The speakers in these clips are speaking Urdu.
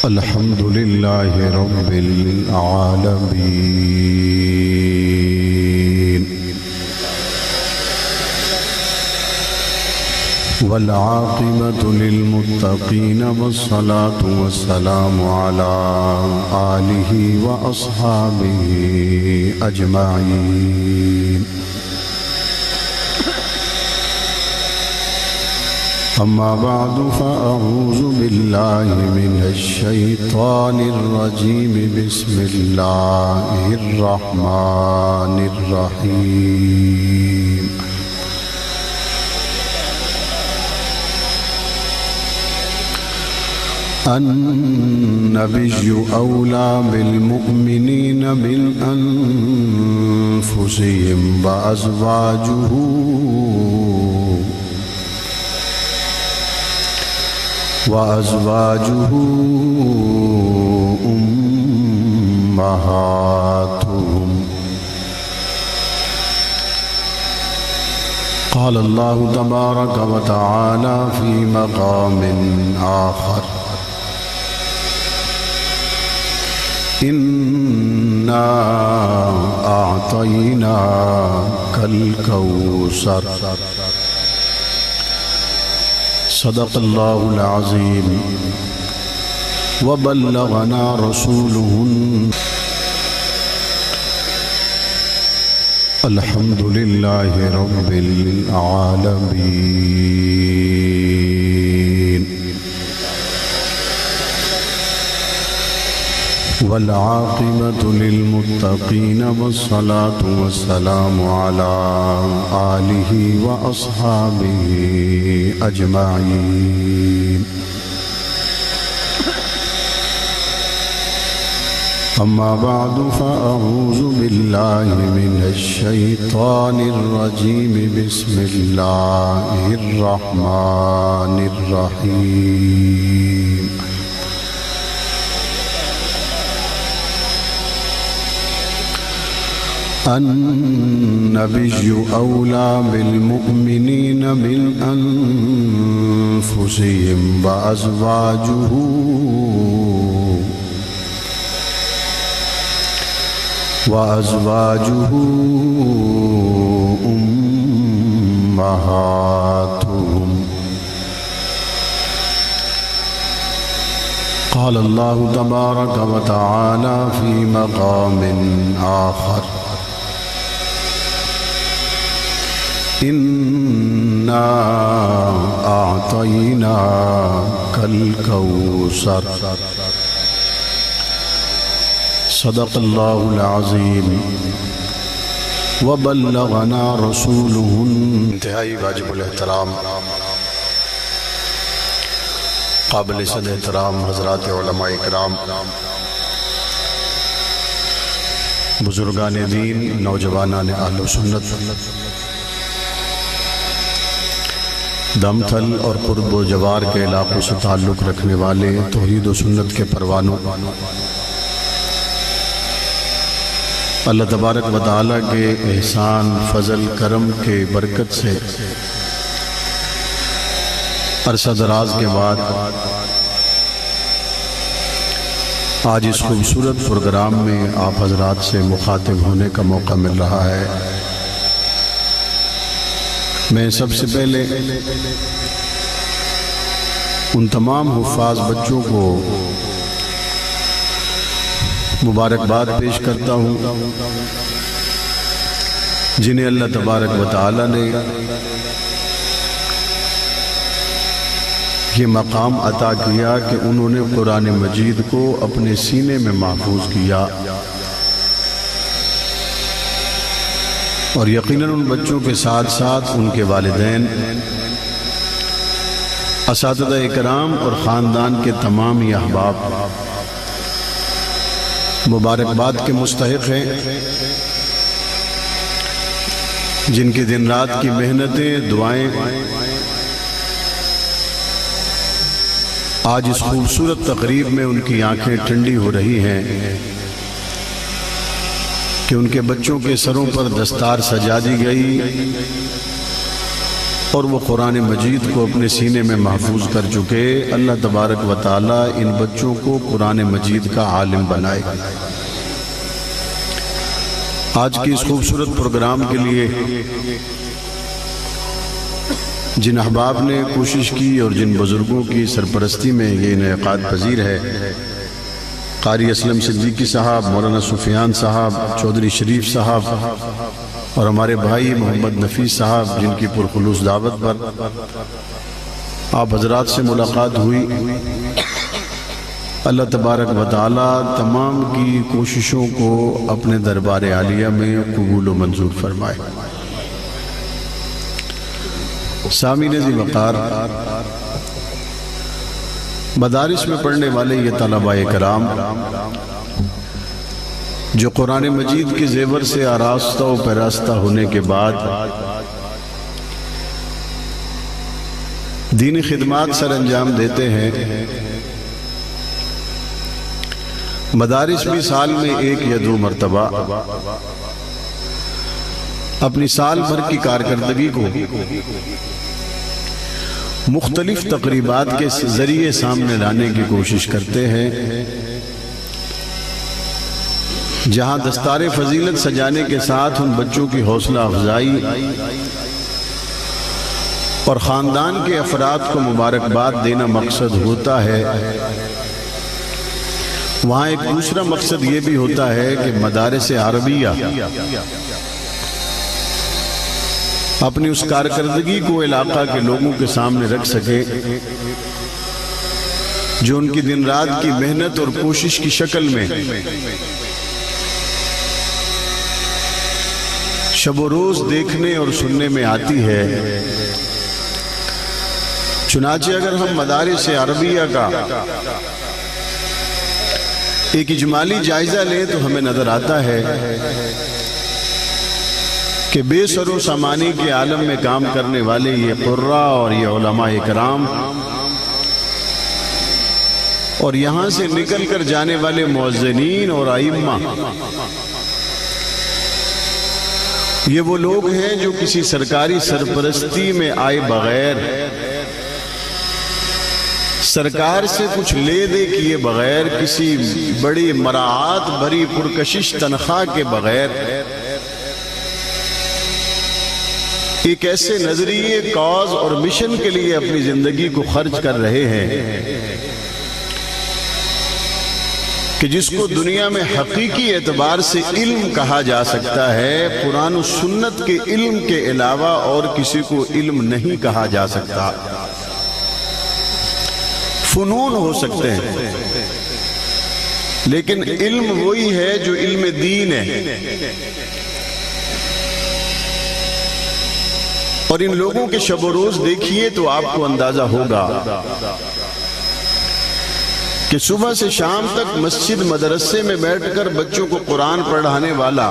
الحمد لله رب العالمين والعاقبة للمتقين والصلاة والسلام على آله وأصحابه أجمعين أما بعد فأعوذ بالله من الشيطان الرجيم بسم الله الرحمن الرحيم النبي أولى بالمؤمنين من أنفسهم وأزواجه أمهاتهم. قال الله تبارك وتعالى في مقام آخر إنا أعطيناك الكوثر. صدق الله العظيم وبلغنا رسوله. الحمد لله رب العالمين والعاقبة للمتقين والصلاة والسلام على آله وأصحابه أجمعين. أما بعد فأعوذ بالله من الشيطان الرجيم بسم الله الرحمن الرحيم. النبي أولى بالمؤمنين من أنفسهم وأزواجه أمهاتهم. قال الله تبارك وتعالى في مقام آخر إنا أعطيناك الكوثر. صدق الله العظيم وبلغنا رسوله. انتہائی واجب الاحترام قابل صد احترام حضرات علماء اکرام، بزرگان دین، نوجوانان اہل سنت، دمتھل اور قرب و جوار کے علاقوں سے تعلق رکھنے والے توحید و سنت کے پروانوں، اللہ تبارک و تعالیٰ کے احسان، فضل، کرم کے برکت سے عرصہ دراز کے بعد آج اس خوبصورت پروگرام میں آپ حضرات سے مخاطب ہونے کا موقع مل رہا ہے. میں سب سے پہلے ان تمام حفاظ بچوں کو مبارکباد پیش کرتا ہوں جنہیں اللہ تبارک و تعالی نے یہ مقام عطا کیا کہ انہوں نے قرآن مجید کو اپنے سینے میں محفوظ کیا، اور یقیناً ان بچوں کے ساتھ ساتھ ان کے والدین، اساتذہ اکرام اور خاندان کے تمام ہی احباب مبارکباد کے مستحق ہیں، جن کی دن رات کی محنتیں، دعائیں آج اس خوبصورت تقریب میں ان کی آنکھیں ٹھنڈی ہو رہی ہیں کہ ان کے بچوں کے سروں پر دستار سجا دی گئی اور وہ قرآن مجید کو اپنے سینے میں محفوظ کر چکے، اللہ تبارک و تعالیٰ ان بچوں کو قرآن مجید کا عالم بنائے۔ آج کی اس خوبصورت پروگرام کے لیے جن احباب نے کوشش کی اور جن بزرگوں کی سرپرستی میں یہ انعقاد پذیر ہے، قاری اسلم صدیقی صاحب، مولانا سفیان صاحب، چودھری شریف صاحب اور ہمارے بھائی محمد نفیس صاحب، جن کی پرخلوص دعوت پر آپ حضرات سے ملاقات ہوئی۔ اللہ تبارک و تعالیٰ تمام کی کوششوں کو اپنے دربار عالیہ میں قبول و منظور فرمائے۔ سامعین ذی وقار، مدارس میں پڑھنے والے یہ طلباء کرام جو قرآن مجید کے زیور سے آراستہ و پیراستہ ہونے کے بعد دینی خدمات سر انجام دیتے ہیں، مدارس بھی سال میں 1 یا 2 مرتبہ اپنی سال بھر کی کارکردگی کو مختلف تقریبات کے ذریعے سامنے لانے کی کوشش کرتے ہیں، جہاں دستار فضیلت سجانے کے ساتھ ان بچوں کی حوصلہ افزائی اور خاندان کے افراد کو مبارکباد دینا مقصد ہوتا ہے، وہاں ایک دوسرا مقصد یہ بھی ہوتا ہے کہ مدارس عربیہ اپنی اس کارکردگی کو علاقہ کے لوگوں کے سامنے رکھ سکے جو ان کی دن رات کی محنت اور کوشش کی شکل میں شب و روز دیکھنے اور سننے میں آتی ہے۔ چنانچہ اگر ہم مدارس عربیہ کا ایک اجمالی جائزہ لیں تو ہمیں نظر آتا ہے کہ بے سر و سامانی کے عالم میں کام کرنے والے یہ قراء اور یہ علماء کرام اور یہاں سے نکل کر جانے والے مؤذنین اور ائمہ، یہ وہ لوگ ہیں جو کسی سرکاری سرپرستی میں آئے بغیر، سرکار سے کچھ لے دے کیے بغیر، کسی بڑی مراعات بھری پرکشش تنخواہ کے بغیر ایک ایسے نظریے، کاز اور مشن کے لیے اپنی زندگی کو خرچ کر رہے ہیں کہ جس کو دنیا میں حقیقی اعتبار سے علم کہا جا سکتا ہے، قرآن و سنت کے علم کے علاوہ اور کسی کو علم نہیں کہا جا سکتا۔ فنون ہو سکتے ہیں لیکن علم وہی ہے جو علم دین ہے، اور ان لوگوں کے شب و روز دیکھیے تو آپ کو اندازہ ہوگا کہ صبح سے شام تک مسجد مدرسے میں بیٹھ کر بچوں کو قرآن پڑھانے والا،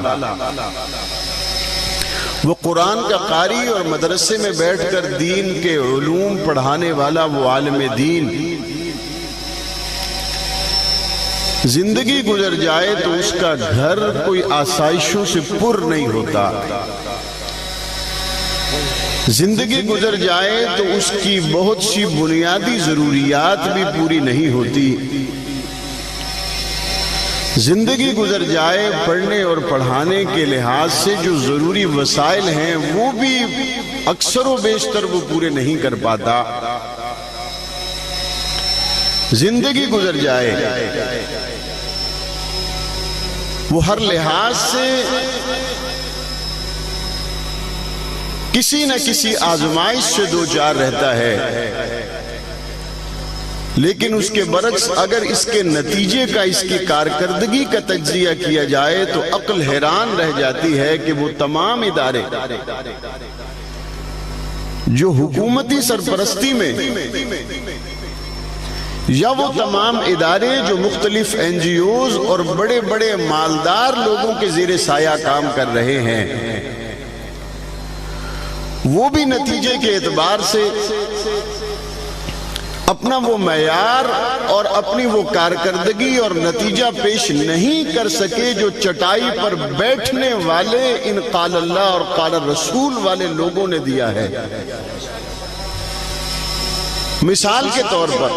وہ قرآن کا قاری، اور مدرسے میں بیٹھ کر دین کے علوم پڑھانے والا وہ عالم دین، زندگی گزر جائے تو اس کا گھر کوئی آسائشوں سے پر نہیں ہوتا، زندگی گزر جائے تو اس کی بہت سی بنیادی ضروریات بھی پوری نہیں ہوتی، زندگی گزر جائے پڑھنے اور پڑھانے کے لحاظ سے جو ضروری وسائل ہیں وہ بھی اکثر و بیشتر وہ پورے نہیں کر پاتا، زندگی گزر جائے وہ ہر لحاظ سے کسی نہ کسی آزمائش سے دوچار رہتا ہے، لیکن اس کے برعکس اگر اس کے نتیجے کا، اس کی کارکردگی کا تجزیہ کیا جائے تو عقل حیران رہ جاتی ہے کہ وہ تمام ادارے جو حکومتی سرپرستی میں، یا وہ تمام ادارے جو مختلف این جی اوز اور بڑے بڑے مالدار لوگوں کے زیر سایہ کام کر رہے ہیں، وہ بھی نتیجے کے اعتبار سے اپنا وہ معیار اور اپنی وہ کارکردگی اور نتیجہ پیش نہیں کر سکے جو چٹائی پر بیٹھنے والے ان قال اللہ اور قال رسول والے لوگوں نے دیا ہے۔ مثال کے طور پر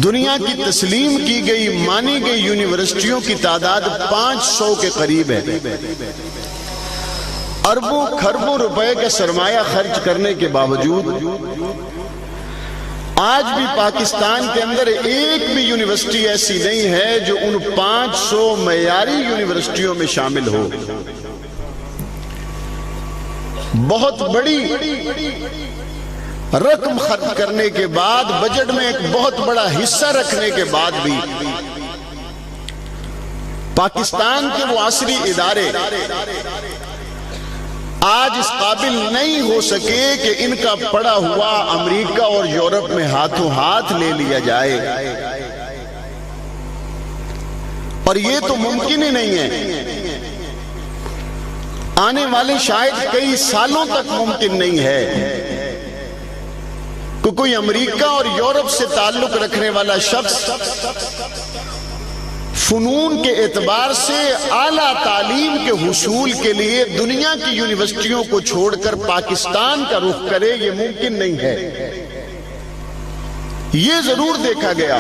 دنیا کی تسلیم کی گئی مانی گئی یونیورسٹیوں کی تعداد 500 کے قریب ہے۔ اربوں کھربوں روپے کا سرمایہ خرچ کرنے کے باوجود آج بھی پاکستان کے اندر ایک بھی یونیورسٹی ایسی نہیں ہے جو ان 500 معیاری یونیورسٹیوں میں شامل ہو۔ بہت بڑی رقم خرچ کرنے کے بعد، بجٹ میں ایک بہت بڑا حصہ رکھنے کے بعد بھی پاکستان کے وہ عصری ادارے آج اس قابل نہیں ہو سکے کہ ان کا پڑا ہوا امریکہ اور یورپ میں ہاتھوں ہاتھ لے لیا جائے، اور یہ تو ممکن ہی نہیں ہے، آنے والے شاید کئی سالوں تک ممکن نہیں ہے کہ کوئی امریکہ اور یورپ سے تعلق رکھنے والا شخص فنون کے اعتبار سے اعلیٰ تعلیم کے حصول کے لیے دنیا کی یونیورسٹیوں کو چھوڑ کر پاکستان کا رخ کرے۔ یہ ممکن نہیں ہے۔ یہ ضرور دیکھا گیا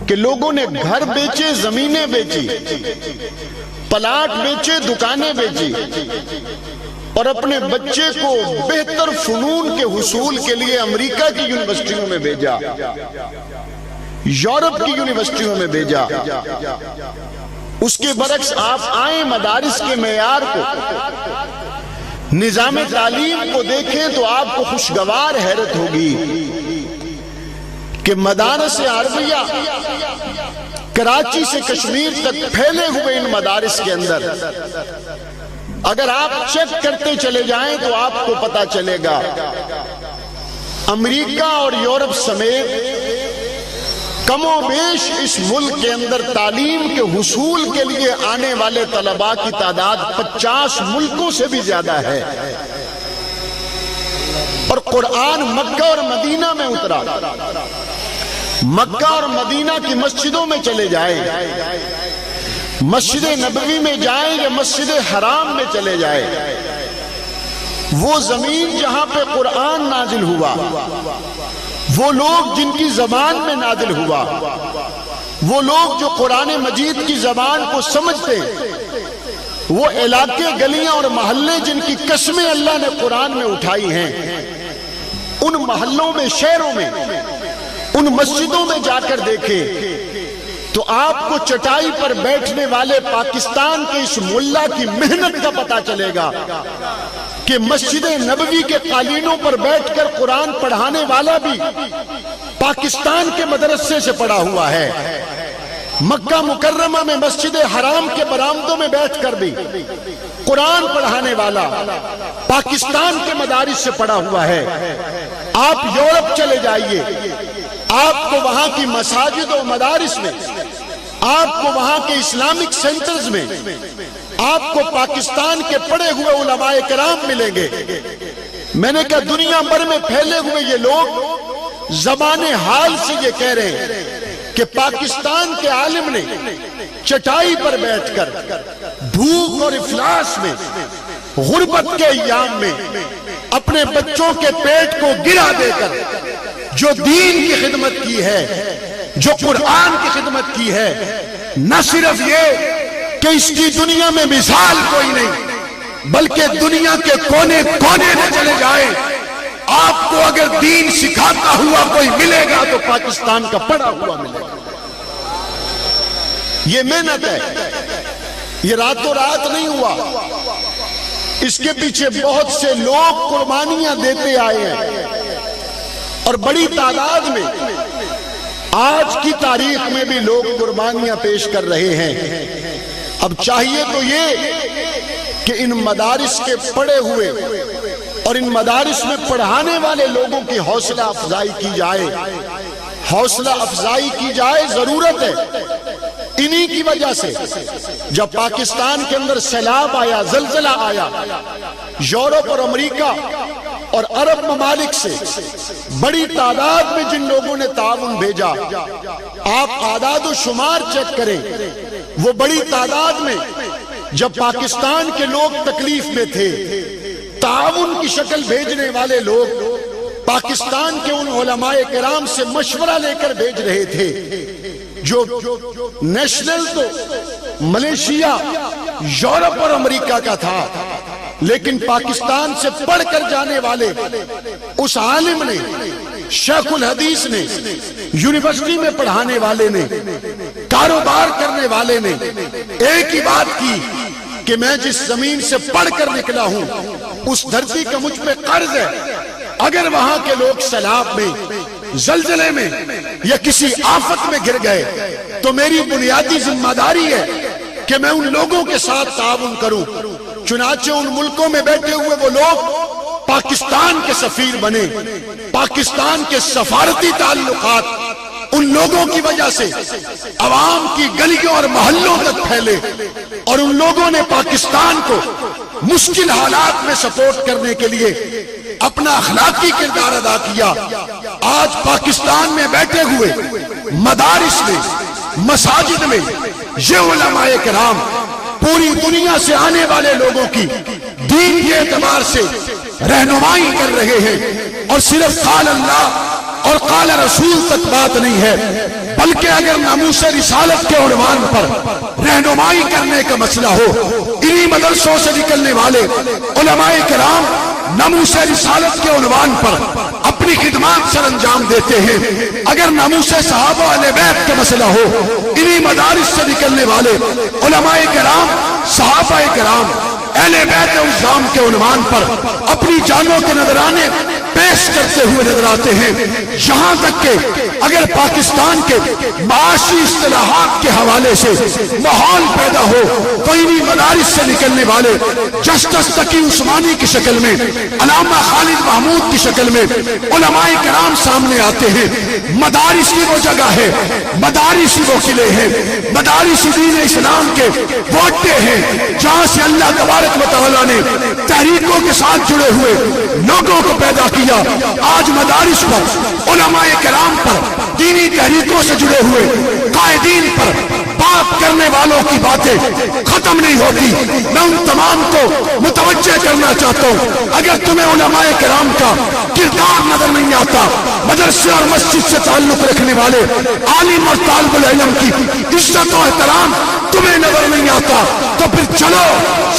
کہ لوگوں نے گھر بیچے، زمینیں بیچی، پلاٹ بیچے، دکانیں بیچی، اور اپنے بچے کو بہتر فنون کے حصول کے لیے امریکہ کی یونیورسٹیوں میں بھیجا، یورپ کی یونیورسٹیوں میں بھیجا۔ اس کے برعکس آپ آئیں مدارس کے معیار کو، نظام تعلیم کو دیکھیں تو آپ کو خوشگوار حیرت ہوگی کہ مدارس عربیہ کراچی سے کشمیر تک پھیلے ہوئے ان مدارس کے اندر اگر آپ چیک کرتے چلے جائیں تو آپ کو پتا چلے گا امریکہ اور یورپ سمیت کم و بیش اس ملک کے اندر تعلیم کے حصول کے لیے آنے والے طلباء کی تعداد 50 ملکوں سے بھی زیادہ ہے، اور قرآن مکہ اور مدینہ میں اترا۔ مکہ اور مدینہ کی مسجدوں میں چلے جائیں، مسجد نبوی میں جائیں یا مسجد حرام میں چلے جائیں، وہ زمین جہاں پہ قرآن نازل ہوا، وہ لوگ جن کی زبان میں نازل ہوا، وہ لوگ جو قرآن مجید کی زبان کو سمجھتے، وہ علاقے گلیاں اور محلے جن کی قسمیں اللہ نے قرآن میں اٹھائی ہیں، ان محلوں میں، شہروں میں، ان مسجدوں میں جا کر دیکھیں تو آپ کو چٹائی پر بیٹھنے والے پاکستان کے اس ملا کی محنت کا پتہ چلے گا کہ مسجد نبوی کے قالینوں پر بیٹھ کر قرآن پڑھانے والا بھی پاکستان کے مدرسے سے پڑھا ہوا ہے، مکہ مکرمہ میں مسجد حرام کے برآمدوں میں بیٹھ کر بھی قرآن پڑھانے والا پاکستان کے مدارس سے پڑھا ہوا ہے۔ آپ یورپ چلے جائیے، آپ کو وہاں کی مساجد و مدارس میں، آپ کو وہاں کے اسلامک سینٹرز میں، آپ کو پاکستان کے پڑھے ہوئے علماء کرام ملیں گے۔ میں نے کہا دنیا بھر میں پھیلے ہوئے یہ لوگ زبان حال سے یہ کہہ رہے ہیں کہ پاکستان کے عالم نے چٹائی پر بیٹھ کر بھوک اور افلاس میں، غربت کے ایام میں اپنے بچوں کے پیٹ کو گرا دے کر جو دین کی خدمت کی ہے، جو قرآن کی خدمت کی ہے، نہ صرف یہ کہ اس کی دنیا میں مثال کوئی نہیں، بلکہ دنیا کے کونے کونے میں چلے جائیں، آپ کو اگر دین سکھاتا ہوا کوئی ملے گا تو پاکستان کا پڑھا ہوا ملے گا۔ یہ محنت ہے، یہ راتوں رات نہیں ہوا، اس کے پیچھے بہت سے لوگ قربانیاں دیتے آئے ہیں، اور بڑی تعداد میں آج کی تاریخ میں بھی لوگ قربانیاں پیش کر رہے ہیں۔ اب چاہیے تو یہ کہ ان مدارس کے پڑھے ہوئے اور ان مدارس میں پڑھانے والے لوگوں کی حوصلہ افزائی کی جائے، حوصلہ افزائی کی جائے، ضرورت ہے۔ انہی کی وجہ سے جب پاکستان کے اندر سیلاب آیا، زلزلہ آیا، یورپ اور امریکہ اور عرب ممالک سے بڑی تعداد میں جن لوگوں نے تعاون بھیجا، آپ اعداد و شمار چیک کریں، وہ بڑی تعداد میں جب پاکستان کے لوگ تکلیف میں تھے، تعاون کی شکل بھیجنے والے لوگ پاکستان کے ان علماء کرام سے مشورہ لے کر بھیج رہے تھے جو نیشنل تو ملیشیا، یورپ اور امریکہ کا تھا، لیکن پاکستان سے پڑھ کر جانے والے اس عالم نے، شیخ الحدیث نے، یونیورسٹی میں پڑھانے والے نے، کاروبار کرنے والے نے ایک ہی بات کی کہ میں جس زمین سے پڑھ کر نکلا ہوں اس دھرتی کا مجھ پہ قرض ہے، اگر وہاں کے لوگ سیلاب میں، زلزلے میں یا کسی آفت میں گر گئے تو میری بنیادی ذمہ داری ہے کہ میں ان لوگوں کے ساتھ تعاون کروں۔ چنانچہ ان ملکوں میں بیٹھے ہوئے وہ لوگ پاکستان کے سفیر بنے، پاکستان کے سفارتی تعلقات ان لوگوں کی وجہ سے عوام کی گلیوں اور محلوں تک پھیلے، اور ان لوگوں نے پاکستان کو مشکل حالات میں سپورٹ کرنے کے لیے اپنا اخلاقی کردار ادا کیا۔ آج پاکستان میں بیٹھے ہوئے مدارس میں، مساجد میں یہ علماء کرام پوری دنیا سے آنے والے لوگوں کی دین کے اعتبار سے رہنمائی کر رہے ہیں، اور صرف قال اللہ اور قال رسول تک بات نہیں ہے، بلکہ اگر ناموس رسالت کے عنوان پر رہنمائی کرنے کا مسئلہ ہو، انہی مدرسوں سے نکلنے والے علماء کرام ناموس رسالت کے عنوان پر اپنی خدمات سر انجام دیتے ہیں۔ اگر ناموس صحابہ اہل بیت کا مسئلہ ہو، انہی مدارس سے نکلنے والے علماء کرام، صحابہ کرام، اہل بیت الزام کے عنوان پر اپنی جانوں کے نذرانے پیش کرتے ہوئے نظر آتے ہیں۔ یہاں تک کہ اگر پاکستان کے معاشی اصطلاحات کے حوالے سے ماحول پیدا ہو تو انہی مدارس سے نکلنے والے جسٹس تقی عثمانی کی شکل میں، علامہ خالد محمود کی شکل میں علماء کرام سامنے آتے ہیں۔ مدارس ہی وہ جگہ ہے، مدارس ہی وہ قلعے ہیں، مدارس دین اسلام کے وہ اڈے ہیں جہاں سے اللہ تبارک و تعالیٰ نے تحریکوں کے ساتھ جڑے ہوئے لوگوں کو پیدا کیا۔ آج مدارس پر، علماء کرام پر، دینی تحریکوں سے جڑے ہوئے قائدین پر بات کرنے والوں کی باتیں ختم نہیں ہوتی۔ میں ان تمام کو متوجہ کرنا چاہتا ہوں، اگر تمہیں علماء کرام کا کردار نظر نہیں آتا، مدرسے اور مسجد سے تعلق رکھنے والے عالم اور طالب العلم کی عزت و احترام تمہیں نظر نہیں آتا، تو پھر چلو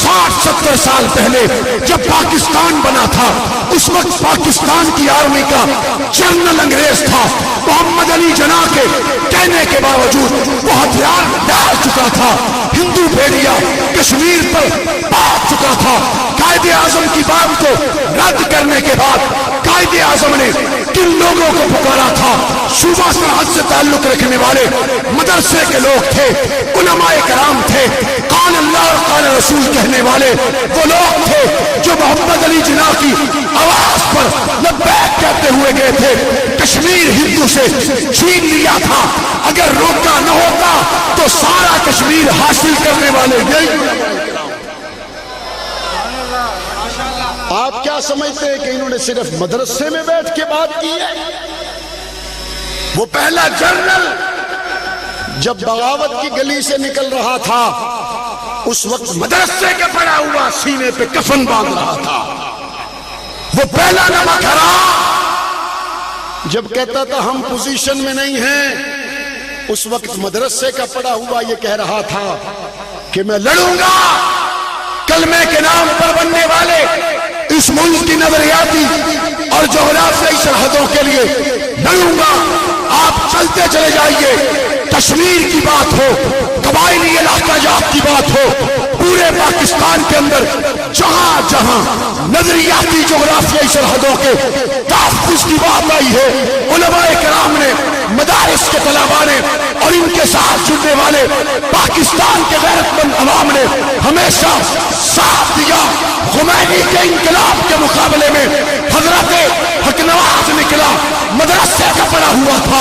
60-70 سال پہلے جب پاکستان بنا تھا، اس وقت پاکستان کی آرمی کا جنرل انگریز تھا، محمد علی جناح کے کہنے کے باوجود وہ ہتھیار ڈال چکا تھا، ہندو بھیڑیا کشمیر پر پاک چکا تھا۔ قائد اعظم کی بات کو رد کرنے کے بعد قائد اعظم نے کن لوگوں کو پکارا تھا؟ صوبہ سرحد سے تعلق رکھنے والے مدرسے کے لوگ تھے، علماء کرام تھے، قال اللہ اور قال رسول کہنے والے وہ لوگ تھے جو محمد علی جناح کی آواز پر لبیک کہتے ہوئے گئے تھے۔ کشمیر ہندو سے چھین لیا تھا، اگر روکا نہ ہوتا تو سارا کشمیر حاصل کرنے والے نہیں۔ آپ کیا سمجھتے ہیں کہ انہوں نے صرف مدرسے میں بیٹھ کے بات کی ہے؟ وہ پہلا جنرل جب بغاوت کی گلی سے نکل رہا تھا اس وقت مدرسے کا پڑا ہوا سینے پہ کفن باندھ رہا تھا۔ وہ پہلا نمک حرام جب کہتا تھا ہم پوزیشن میں نہیں ہیں، اس وقت مدرسے کا پڑا ہوا یہ کہہ رہا تھا کہ میں لڑوں گا کلمے کے نام پر بننے والے اس ملک کی نظریاتی اور جغرافیائی سرحدوں کے لیے لڑوں گا۔ آپ چلتے چلے جائیے، کشمیر کی بات ہو، قبائلی علاقہ جات کی بات ہو، پورے پاکستان کے اندر جہاں جہاں نظریاتی جغرافیائی سرحدوں کے تحفظ کی بات آئی ہے، علماء کرام نے، مدارس کے طلباء نے اور ان کے ساتھ جڑنے والے پاکستان کے غیرت مند عوام نے ہمیشہ ساتھ دیا۔ خمینی کے انقلاب کے مقابلے میں حضرت حق نواز نکلا، مدرسے کا پڑا ہوا تھا،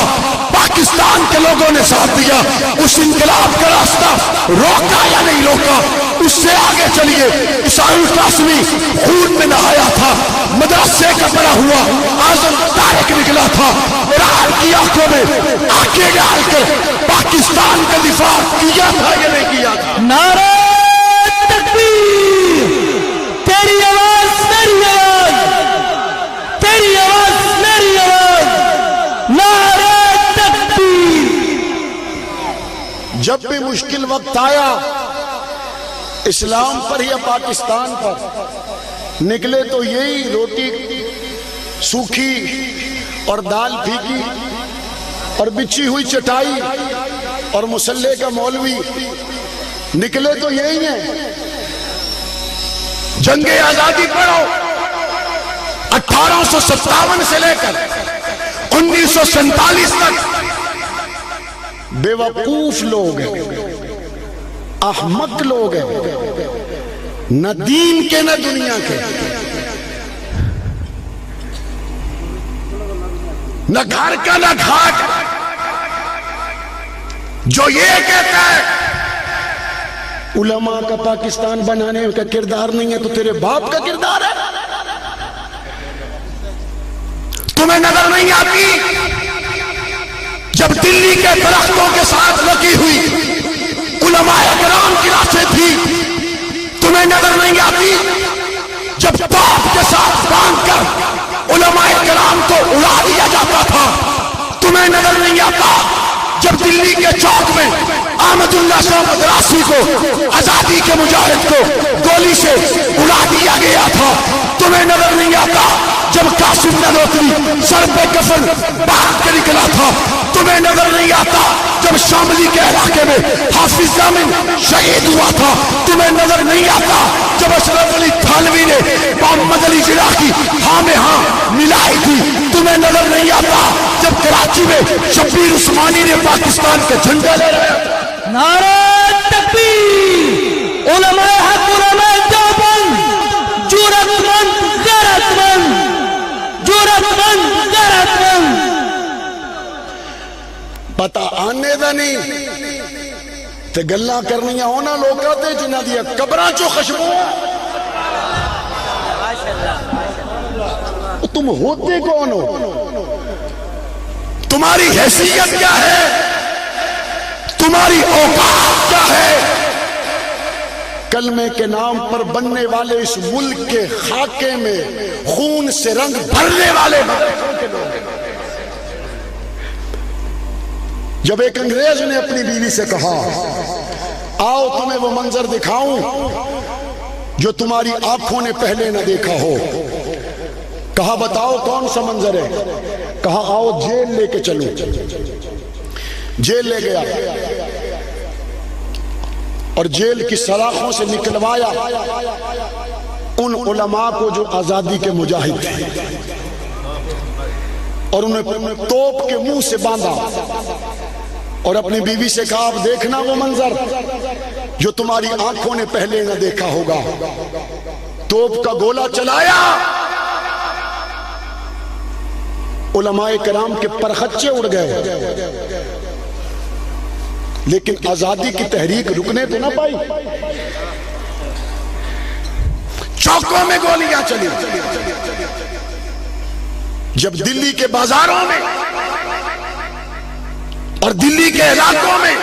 پاکستان کے لوگوں نے ساتھ دیا۔ اس انقلاب کا راستہ روکا یا نہیں روکا، اس سے آگے چلیے۔ عیسائی قاسمی خون میں نہایا تھا، مدرسے کا پڑا ہوا اعظم طارق نکلا تھا، رات کی آنکھوں میں آنکھیں ڈال کر پاکستان کا دفاع کیا تھا یا نہیں کیا تھا؟ نعرہ تکبیر، تیری آواز میری آواز، تیری آواز میری جب بھی مشکل وقت آیا اسلام پر یا پاکستان پر نکلے تو یہی روٹی سوکھی اور دال پھیکی اور بچھی ہوئی چٹائی اور مسلح کا مولوی، نکلے تو یہی ہیں۔ جنگ آزادی پڑھو، 1857 سے لے کر 1947 تک بے وقوف لوگ ہیں، احمق لوگ ہیں، نہ دین کے نہ دنیا کے، نہ گھر کا نہ گھاٹ، جو یہ کہتا ہے علماء کا پاکستان بنانے کا کردار نہیں ہے تو تیرے باپ کا کردار ہے۔ تمہیں نظر نہیں آتی جب دلی کے درختوں کے ساتھ لگی ہوئی علماء کرام کی لاشیں تھی؟ تمہیں نظر نہیں آتی جب باپ کے ساتھ باندھ کر علماء کرام کو اڑا دیا جاتا تھا؟ تمہیں نظر نہیں آتا جب دلی کے چوک میں احمد اللہ شاہ مدراسی کو، آزادی کے مجاہد کو گولی سے اڑا دیا گیا تھا؟ تمہیں نظر نہیں آتا جب قاسم نانوتوی سر پہ کفن باندھ کے نکلا تھا؟ تمہیں نظر نہیں آتا جب شاملی کے علاقے میں حافظ ضامن شہید ہوا تھا؟ تمہیں نظر نہیں آتا جب اشرف علی تھانوی نے محمد علی جناح کی ہاں میں ہاں ملائی تھی؟ تمہیں نظر نہیں آتا جب کراچی میں شبیر عثمانی نے پاکستان کے جھنڈے لے رہے تھے؟ نعرہ تکبیر، علماء حق، علماء دیوبند، جرأت مند، غیرت مند، جرأت مند، غیرت مند۔ پتا آنے دا نہیں تے گلہ کرنیاں ہونا لوگا تے جنہ دیا قبران چو خشبو۔ تم ہوتے کون ہو؟ تمہاری حیثیت کیا ہے؟ تمہاری اوقات کیا ہے؟ کلمے کے نام پر بننے والے اس ملک کے خاکے میں خون سے رنگ بھرنے والے مدرسوں کے لوگ۔ جب ایک انگریز نے اپنی بیوی سے کہا آؤ تمہیں وہ منظر دکھاؤں جو تمہاری آنکھوں نے پہلے نہ دیکھا ہو، کہا بتاؤ کون سا منظر ہے؟ کہا آؤ جیل لے کے چلو۔ جیل لے گیا اور جیل کی سلاخوں سے نکلوایا ان علماء کو جو آزادی کے مجاہد تھے، اور انہیں توپ کے منہ سے باندھا اور اپنی بیوی سے کہا اب دیکھنا وہ منظر جو تمہاری آنکھوں نے پہلے نہ دیکھا ہوگا۔ توپ کا گولہ چلایا، علماء کرام کے پرخچے اڑ گئے، لیکن آزادی کی تحریک رکنے تو نہ پائی۔ چوکوں میں گولیاں چلی، جب دلی کے بازاروں میں اور دلی کے علاقوں میں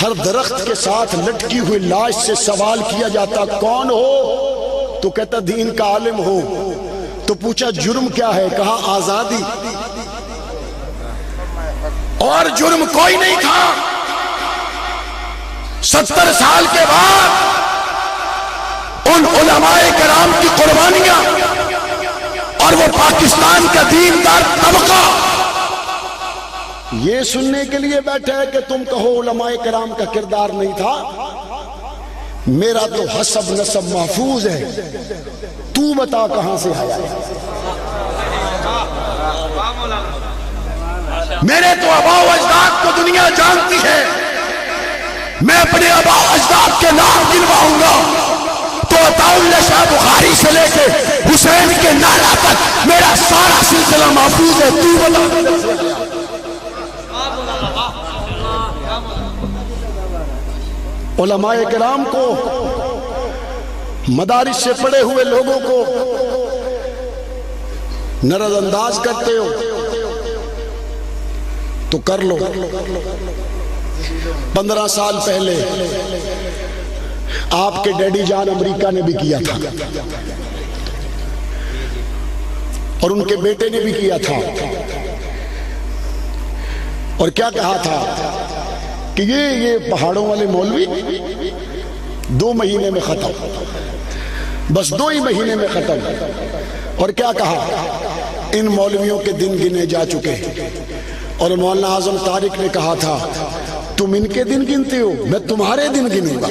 ہر درخت کے ساتھ لٹکی ہوئی لاش سے سوال کیا جاتا کون ہو؟ تو کہتا دین کا عالم ہو۔ تو پوچھا جرم کیا ہے؟ کہا آزادی۔ اور جرم کوئی نہیں تھا۔ 70 سال کے بعد ان علماء کرام کی قربانیاں اور وہ پاکستان کا دیندار طبقہ یہ سننے کے لیے بیٹھے ہے کہ تم کہو علماء کرام کا کردار نہیں تھا۔ میرا تو حسب نسب محفوظ ہے، تو بتا کہاں سے آیا ہے؟ میرے تو آباء و اجداد کو دنیا جانتی ہے، میں اپنے آباء و اجداد کے نام گنواؤں گا تو عطاءاللہ شاہ بخاری سے لے کے حسین کے نانا تک میرا سارا سلسلہ محفوظ ہے، تو بتا۔ علماء کرام کو، مدارس سے پڑھے ہوئے لوگوں کو نظر انداز کرتے ہو تو کر لو۔ 15 سال پہلے آپ کے ڈیڈی جان امریکہ نے بھی کیا تھا اور ان کے بیٹے نے بھی کیا تھا، اور کیا کہا تھا کہ یہ پہاڑوں والے مولوی 2 مہینے میں ختم، بس 2 ہی مہینے میں ختم۔ اور کیا کہا، ان مولویوں کے دن گنے جا چکے۔ اور مولانا اعظم طارق نے کہا تھا تم ان کے دن گنتے ہو، میں تمہارے دن گنوں گا۔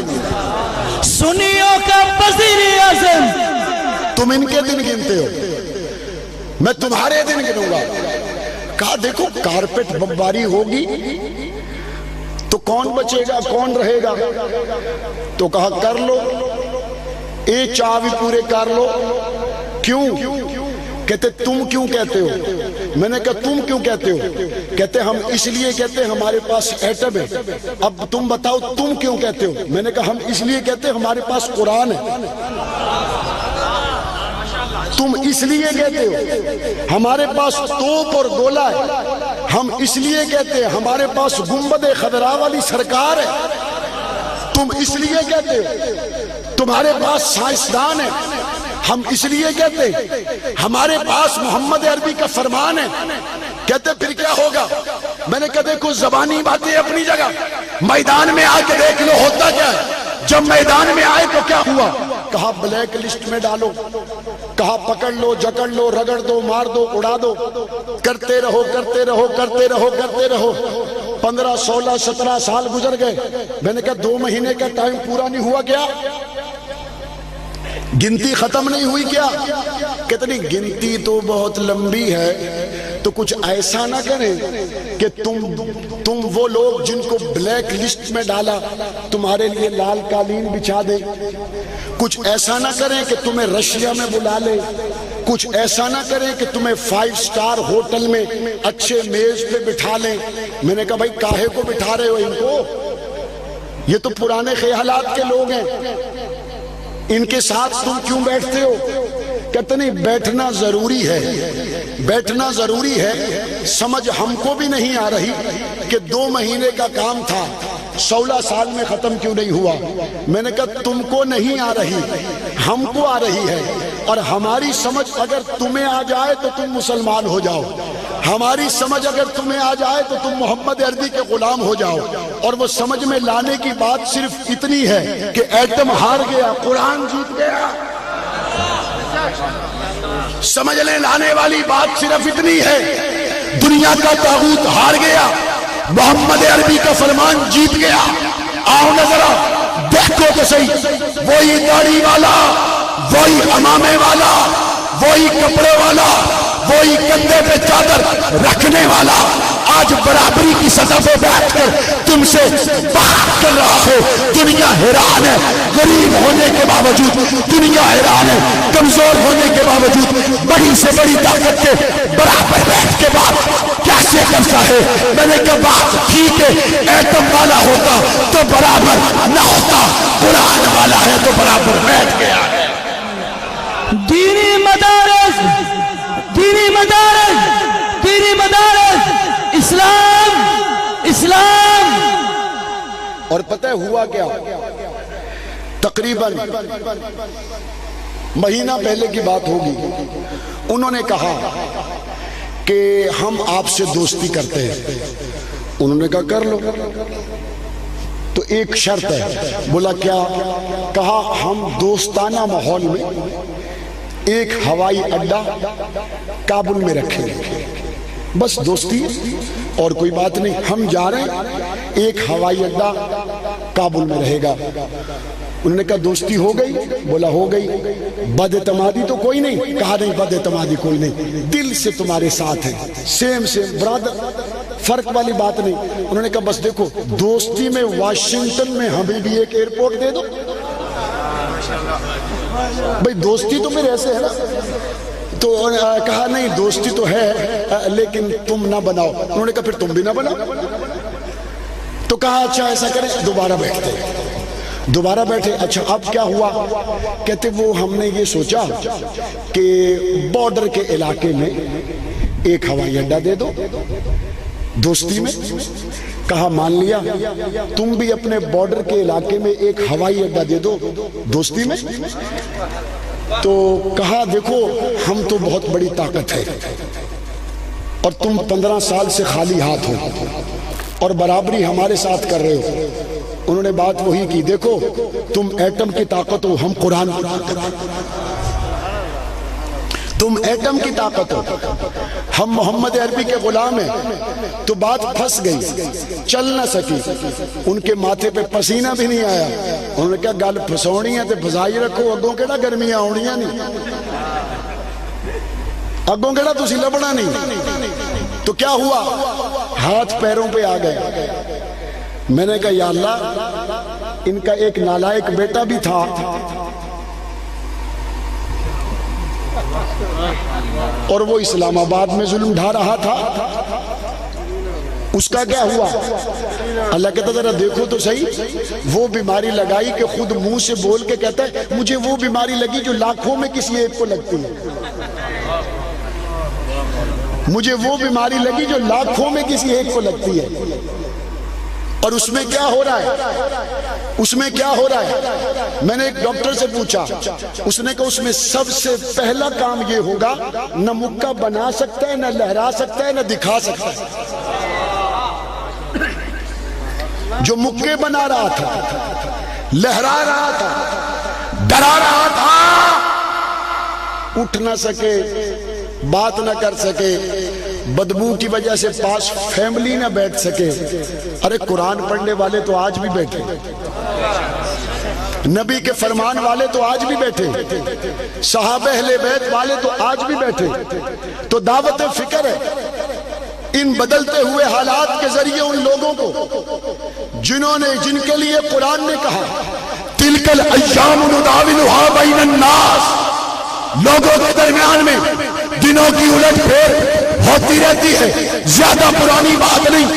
سنیوں کا وزیر اعظم، تم ان کے دن گنتے ہو، میں تمہارے دن گنوں گا۔ کہا دیکھو کارپیٹ بمباری ہوگی تو کون بچے گا، کون رہے گا؟ تو کہا کر لو، ایک چاہ بھی پورے کر لو۔ کیوں؟ کہتے تم کیوں کہتے ہو؟ میں نے کہا تم کیوں کہتے ہو؟ کہتے ہم اس لیے کہتے ہیں ہمارے پاس ایٹم ہے۔ اب تم بتاؤ تم کیوں کہتے ہو؟ میں نے کہا ہم اس لیے کہتے ہیں ہمارے پاس قرآن ہے۔ تم اس لیے کہتے ہو ہمارے پاس توپ اور گولا ہے۔ ہم اس لیے کہتے ہیں ہمارے پاس گنبد خضرا والی سرکار ہے۔ تم اس لیے کہتے ہو تمہارے پاس سائنسدان ہے۔ ہم اس لیے کہتے ہیں ہمارے پاس محمد عربی کا فرمان ہے۔ کہتے پھر کیا ہوگا؟ میں نے کہا دیکھو زبانی باتیں اپنی جگہ، میدان میں آ کے دیکھ لو ہوتا کیا ہے۔ جب میدان میں آئے تو کیا ہوا؟ کہا بلیک لسٹ میں ڈالو، کہا پکڑ لو، جکڑ لو، رگڑ دو، مار دو، اڑا دو، کرتے رہو کرتے رہو کرتے رہو کرتے رہو۔ 15 16 17 سال گزر گئے۔ میں نے کہا 2 مہینے کا ٹائم پورا نہیں ہوا کیا؟ گنتی ختم نہیں ہوئی کیا؟ کتنی گنتی تو بہت لمبی ہے، تو کچھ ایسا نہ کریں کہ تم وہ لوگ جن کو بلیک لسٹ میں ڈالا تمہارے لیے لال قالین بچھا دے۔ کچھ ایسا نہ کریں کہ تمہیں رشیا میں بلا لے۔ کچھ ایسا نہ کریں کہ تمہیں 5 سٹار ہوٹل میں اچھے میز پہ بٹھا لیں۔ میں نے کہا بھائی کاہے کو بٹھا رہے ہو ان کو؟ یہ تو پرانے خیالات کے لوگ ہیں، ان کے ساتھ تم کیوں بیٹھتے ہو؟ کہتے نہیں بیٹھنا ضروری ہے، بیٹھنا ضروری ہے۔ سمجھ ہم کو بھی نہیں آ رہی کہ 2 مہینے کا کام تھا 16 سال میں ختم کیوں نہیں ہوا؟ میں نے کہا تم کو نہیں آ رہی، ہم کو آ رہی ہے۔ اور ہماری سمجھ اگر تمہیں آ جائے تو تم مسلمان ہو جاؤ، ہماری سمجھ اگر تمہیں آ جائے تو تم محمد عربی کے غلام ہو جاؤ۔ اور وہ سمجھ میں لانے کی بات صرف اتنی ہے کہ ایٹم ہار گیا، قرآن جیت گیا۔ سمجھ لیں لانے والی بات صرف اتنی ہے، دنیا کا طاغوت ہار گیا، محمد عربی کا فرمان جیت گیا۔ آؤ نظر دیکھو تو صحیح، وہی داڑھی والا، وہی امامے والا، وہی کپڑے والا، وہی کندھے پہ چادر رکھنے والا آج برابری کی سطح پہ بیٹھ کر تم سے بات کر رہا ہو۔ دنیا حیران ہے، غریب ہونے کے باوجود دنیا حیران ہے، کمزور ہونے کے باوجود بڑی سے بڑی طاقت کے برابر بیٹھ کے بات کیسے کرتا ہے؟ میں نے کہا بات ٹھیک ہے، ایٹم والا ہوتا تو برابر نہ ہوتا، قرآن والا ہے تو برابر بیٹھ گیا ہے۔ دینی مدارس، دینی مدارس، دینی مدارس، اسلام، اسلام۔ اور پتہ ہوا کیا؟ تقریباً مہینہ پہلے کی بات ہوگی، انہوں نے کہا کہ ہم آپ سے دوستی کرتے ہیں۔ انہوں نے کہا کر لو، تو ایک شرط ہے۔ بولا کیا؟ کہا ہم دوستانہ ماحول میں ایک ہوائی اڈا کابل میں رکھیں گے، بس دوستی اور کوئی بات نہیں۔ ہم جا رہے ہیں، ایک ہوائی اڈا کابل میں رہے گا۔ انہوں نے کہا دوستی ہو گئی؟ بولا ہو گئی۔ بد اعتمادی تو کوئی نہیں؟ کہا نہیں بد اعتمادی کوئی نہیں، دل سے تمہارے ساتھ ہے، سیم برادر، فرق والی بات نہیں۔ انہوں نے کہا بس دیکھو دوستی میں واشنگٹن میں ہمیں بھی ایک ایئرپورٹ دے دو۔ بھئی دوستی تو پھر ایسے ہے نا، تو کہا نہیں دوستی تو ہے لیکن تم نہ بناؤ۔ انہوں نے کہا پھر تم بھی نہ بناؤ۔ تو کہا اچھا ایسا کریں، دوبارہ بیٹھتے، دوبارہ بیٹھے۔ اچھا اب کیا ہوا؟ کہتے وہ ہم نے یہ سوچا کہ بارڈر کے علاقے میں ایک ہوائی اڈا دے دو دوستی میں۔ کہا مان لیا، تم بھی اپنے بارڈر کے علاقے میں ایک ہوائی اڈا دے دو دوستی میں۔ تو کہا دیکھو ہم تو بہت بڑی طاقت ہے اور تم 15 سال سے خالی ہاتھ ہو، اور برابری ہمارے ساتھ کر رہے ہو. انہوں نے بات وہی کی, دیکھو تم ایٹم کی طاقت ہو, ہم قرآن کی طاقت. تم ایٹم کی طاقت ہو, ہم محمد عربی کے غلام ہیں. تو بات پھنس گئی, چل نہ سکی. ان کے ماتھے پہ پسینہ بھی نہیں آیا. انہوں نے کہا گل پھسونی ہے تو پھسائی رکھو, اگوں کیڑا گرمیاں آنیاں نہیں, اگوں کیڑا تسی لبنا نہیں. تو کیا ہوا, ہاتھ پیروں پہ آ گئے. میں نے کہا یا اللہ, ان کا ایک نالائق بیٹا بھی تھا, اور وہ اسلام آباد میں ظلم ڈھا رہا تھا, اس کا کیا ہوا؟ اللہ کہتا ذرا دیکھو تو صحیح. وہ بیماری لگائی کہ خود منہ سے بول کے کہتا ہے مجھے وہ بیماری لگی جو لاکھوں میں کسی ایک کو لگتی ہے. مجھے وہ بیماری لگی جو لاکھوں میں کسی ایک کو لگتی ہے. اور اس میں کیا ہو رہا ہے, اس میں کیا ہو رہا ہے؟ میں نے ایک ڈاکٹر سے پوچھا, اس نے کہا اس میں سب سے پہلا کام یہ ہوگا, نہ مکہ بنا سکتا ہے, نہ لہرا سکتا ہے, نہ دکھا سکتا ہے. جو مکے بنا رہا تھا, لہرا رہا تھا, ڈرا رہا تھا, اٹھ نہ سکے, بات نہ کر سکے, بدبو کی وجہ سے پاس فیملی نہ بیٹھ سکے. ارے قرآن پڑھنے والے تو آج بھی بیٹھے, نبی کے فرمان والے تو آج بھی بیٹھے, صحابہ اہل بیت والے تو آج بھی بیٹھے. تو دعوت فکر ہے ان بدلتے ہوئے حالات کے ذریعے ان لوگوں کو جن کے لیے قرآن نے کہا تلک الایام نداولها بین الناس, لوگوں کے درمیان میں دنوں کی الٹ پھیر ہوتی رہتی ہے. زیادہ پرانی بات نہیں,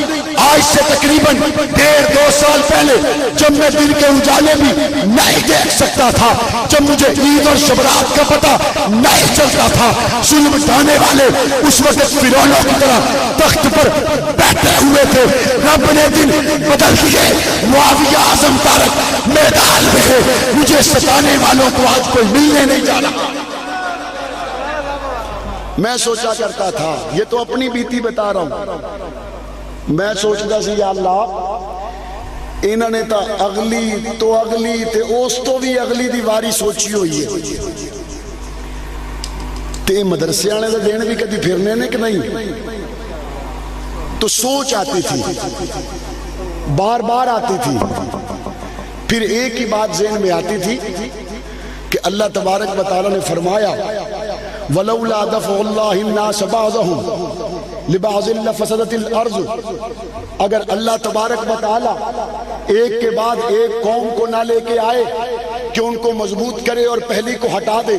آج سے تقریباً 1.5-2 سال پہلے جب میں دن کے اجالے بھی نہیں دیکھ سکتا تھا, جب مجھے عید اور شبرات کا پتہ نہیں چلتا تھا, ظلم ڈھانے والے اس وقت فرعونوں کی طرح تخت پر بیٹھے ہوئے تھے. رب نے دن بدل دیے, معاویہ اعظم تارک میدان میں ہے, مجھے ستانے والوں کو آج کوئی ملنے نہیں جا رہا. میں سوچا کرتا تھا, یہ تو اپنی بیتی بتا رہا ہوں, میں سوچتا سی یا اللہ انہوں نے تا اگلی تے اس تو بھی اگلی دیواری سوچی ہوئی ہے, تے مدرسے آنے دے دین بھی کدی پھرنے نے کہ نہیں. تو سوچ آتی تھی, بار بار آتی تھی, پھر ایک ہی بات ذہن میں آتی تھی کہ اللہ تبارک و تعالی نے فرمایا وَلَوْلَا دَفْعُ اللَّهِ النَّاسَ بَعْضَهُمْ لِبَعْضٍ لَفَسَدَتِ الْأَرْضُ. اگر اللہ تبارک و تعالی ایک کے بعد ایک قوم کو نہ لے کے آئے کہ ان کو مضبوط کرے اور پہلی کو ہٹا دے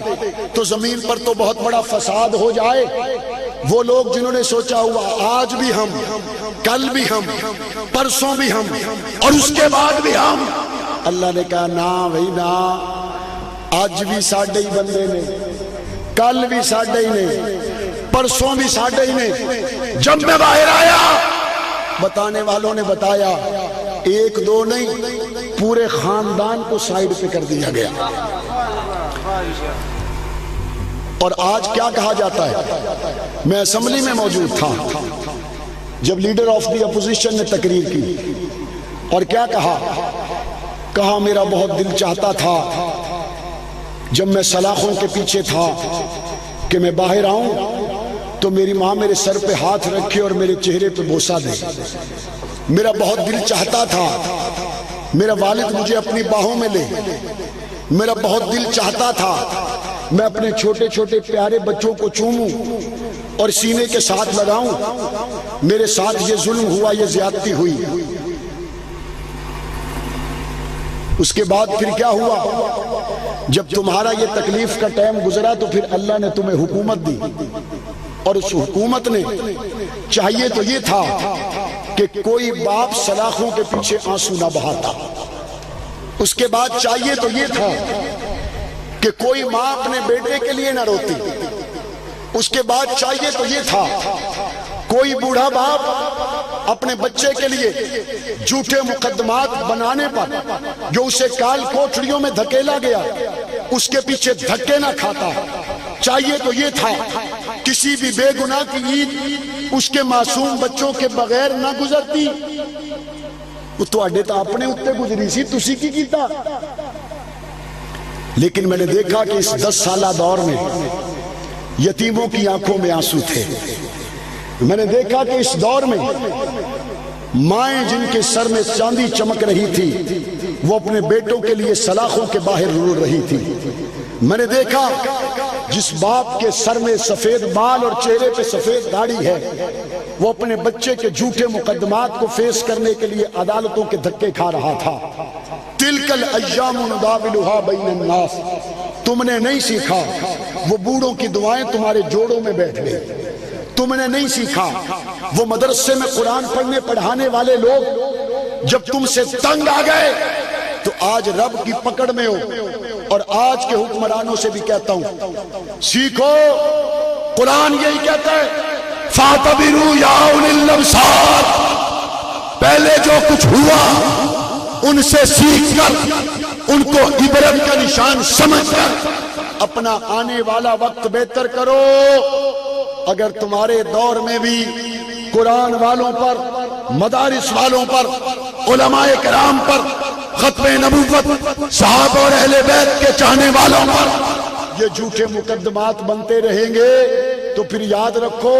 تو زمین پر تو بہت بڑا فساد ہو جائے. وہ لوگ جنہوں نے سوچا ہوا آج بھی ہم, کل بھی ہم, پرسوں بھی ہم, اور اس کے بعد بھی ہم, اللہ نے کہا نا بھائی نا, آج بھی ساڈے ہی بندے نے, کل بھی ساڈے ہی نے, پرسوں بھی ساڈے ہی نے. جب میں باہر آیا بتانے والوں نے بتایا 1-2 نہیں, پورے خاندان کو سائیڈ پہ کر دیا گیا. اور آج کیا کہا جاتا ہے, میں اسمبلی میں موجود تھا جب لیڈر آف دی اپوزیشن نے تقریر کی, اور کیا کہا میرا بہت دل چاہتا تھا جب میں سلاخوں کے پیچھے تھا کہ میں باہر آؤں تو میری ماں میرے سر پہ ہاتھ رکھے اور میرے چہرے پہ بوسہ دے. میرا بہت دل چاہتا تھا میرا والد مجھے اپنی باہوں میں لے. میرا بہت دل چاہتا تھا میں اپنے چھوٹے چھوٹے پیارے بچوں کو چوموں اور سینے کے ساتھ لگاؤں. میرے ساتھ یہ ظلم ہوا, یہ زیادتی ہوئی. اس کے بعد پھر کیا ہوا, جب تمہارا یہ تکلیف کا ٹائم گزرا تو پھر اللہ نے تمہیں حکومت دی, اور اس حکومت نے چاہیے تو یہ تھا کہ کوئی باپ سلاخوں کے پیچھے آنسو نہ بہاتا. اس کے بعد چاہیے تو یہ تھا کہ کوئی ماں اپنے بیٹے کے لیے نہ روتی. اس کے بعد چاہیے تو یہ تھا کوئی بوڑھا باپ اپنے بچے کے لیے جھوٹے مقدمات بنانے پر جو اسے کال کوٹڑیوں میں دھکیلا گیا اس کے پیچھے دھکے نہ کھاتا. چاہیے تو یہ تھا کسی بھی بے گناہ کی عید اس کے معصوم بچوں کے بغیر نہ گزرتی؟ وہ تو اڈے تو اپنے اتنے گزری سی، تسی کی کیتا؟ لیکن میں نے دیکھا کہ اس 10 سالہ دور میں یتیموں کی آنکھوں میں آنسو تھے. میں نے دیکھا کہ اس دور میں مائیں جن کے سر میں چاندی چمک رہی تھی وہ اپنے بیٹوں کے لیے سلاخوں کے باہر رول رہی تھی. میں نے دیکھا جس باپ کے سر میں سفید بال اور چہرے پہ سفید داڑھی ہے وہ اپنے بچے کے جھوٹے مقدمات کو فیس کرنے کے لیے عدالتوں کے دھکے کھا رہا تھا. تلک الایام نداولها بین الناس. تم نے نہیں سیکھا وہ بوڑھوں کی دعائیں تمہارے جوڑوں میں بیٹھ گئی. تم نے نہیں سیکھا وہ مدرسے میں قرآن پڑھنے پڑھانے والے لوگ جب تم سے تنگ آ گئے تو آج رب کی پکڑ میں ہو. اور آج کے حکمرانوں سے بھی کہتا ہوں سیکھو. قرآن یہی کہتا ہے فَاعْتَبِرُوا يَا أُولِي الْأَبْصَارِ. پہلے جو کچھ ہوا ان سے سیکھ کر ان کو عبرت کا نشان سمجھ کر اپنا آنے والا وقت بہتر کرو. اگر تمہارے دور میں بھی قرآن والوں پر، مدارس والوں پر، علماء کرام پر، ختم نبوت، صحابہ اور اہل بیت کے چاہنے والوں پر یہ جھوٹے مقدمات بنتے رہیں گے تو پھر یاد رکھو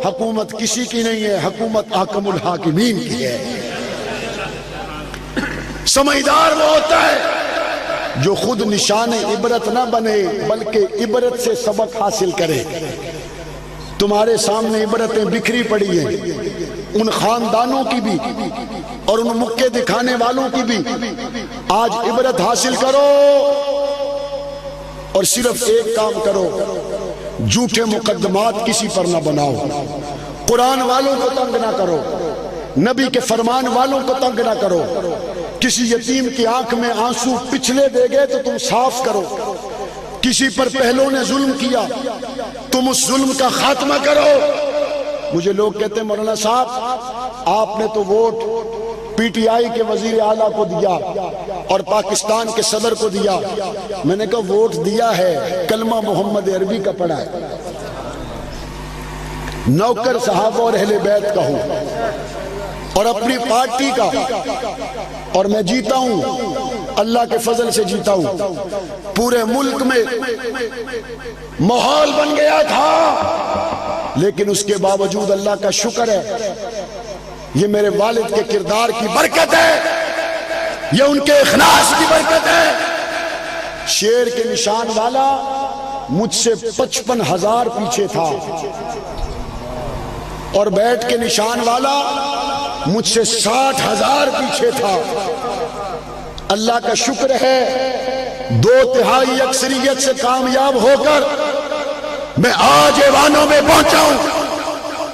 حکومت کسی کی نہیں ہے، حکومت حاکم الحاکمین کی ہے. سمجھدار وہ ہوتا ہے جو خود نشان عبرت نہ بنے بلکہ عبرت سے سبق حاصل کرے. تمہارے سامنے عبرتیں بکھری پڑی ہیں، ان خاندانوں کی بھی اور ان مکے دکھانے والوں کی بھی. آج عبرت حاصل کرو اور صرف ایک کام کرو، جھوٹے مقدمات کسی پر نہ بناؤ. قرآن والوں کو تنگ نہ کرو، نبی کے فرمان والوں کو تنگ نہ کرو. کسی یتیم کی آنکھ میں آنسو پچھلے دے گئے تو تم صاف کرو. کسی پر پہلوں نے ظلم کیا تم اس ظلم کا خاتمہ کرو. مجھے لوگ کہتے ہیں مولانا صاحب آپ نے تو ووٹ پی ٹی آئی کے وزیر اعلیٰ کو دیا اور پاکستان کے صدر کو دیا. میں نے کہا ووٹ دیا ہے، کلمہ محمد عربی کا پڑھا ہے، نوکر صحابہ اور اہل بیت کا ہوں اور اپنی پارٹی کا، اور میں جیتا ہوں اللہ کے فضل سے جیتا ہوں. پورے ملک میں ماحول بن گیا تھا لیکن اس کے باوجود اللہ کا شکر ہے یہ میرے والد کے کردار کی برکت ہے، یہ ان کے اخلاص کی برکت ہے. شیر کے نشان والا مجھ سے 55,000 پیچھے تھا اور بیٹ کے نشان والا مجھ سے 60,000 پیچھے تھا. اللہ کا شکر ہے 2/3 اکثریت سے کامیاب ہو کر میں آج ایوانوں میں پہنچا ہوں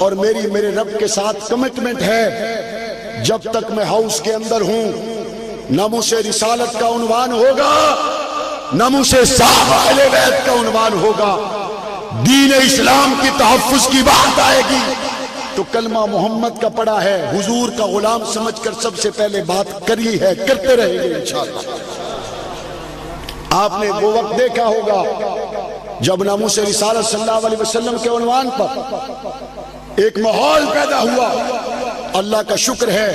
اور میرے رب کے ساتھ کمٹمنٹ ہے جب تک میں ہاؤس کے اندر ہوں ناموس رسالت کا عنوان ہوگا، ناموس صحابہ اہل بیت کا عنوان ہوگا. دین اسلام کی تحفظ کی بات آئے گی تو کلمہ محمد کا پڑھا ہے، حضور کا غلام سمجھ کر سب سے پہلے بات کری ہے، کرتے رہیں گے انشاءاللہ. آپ نے وہ وقت دیکھا ہوگا جب ناموس رسالت صلی اللہ علیہ وسلم کے عنوان پر ایک ماحول پیدا ہوا. اللہ کا شکر ہے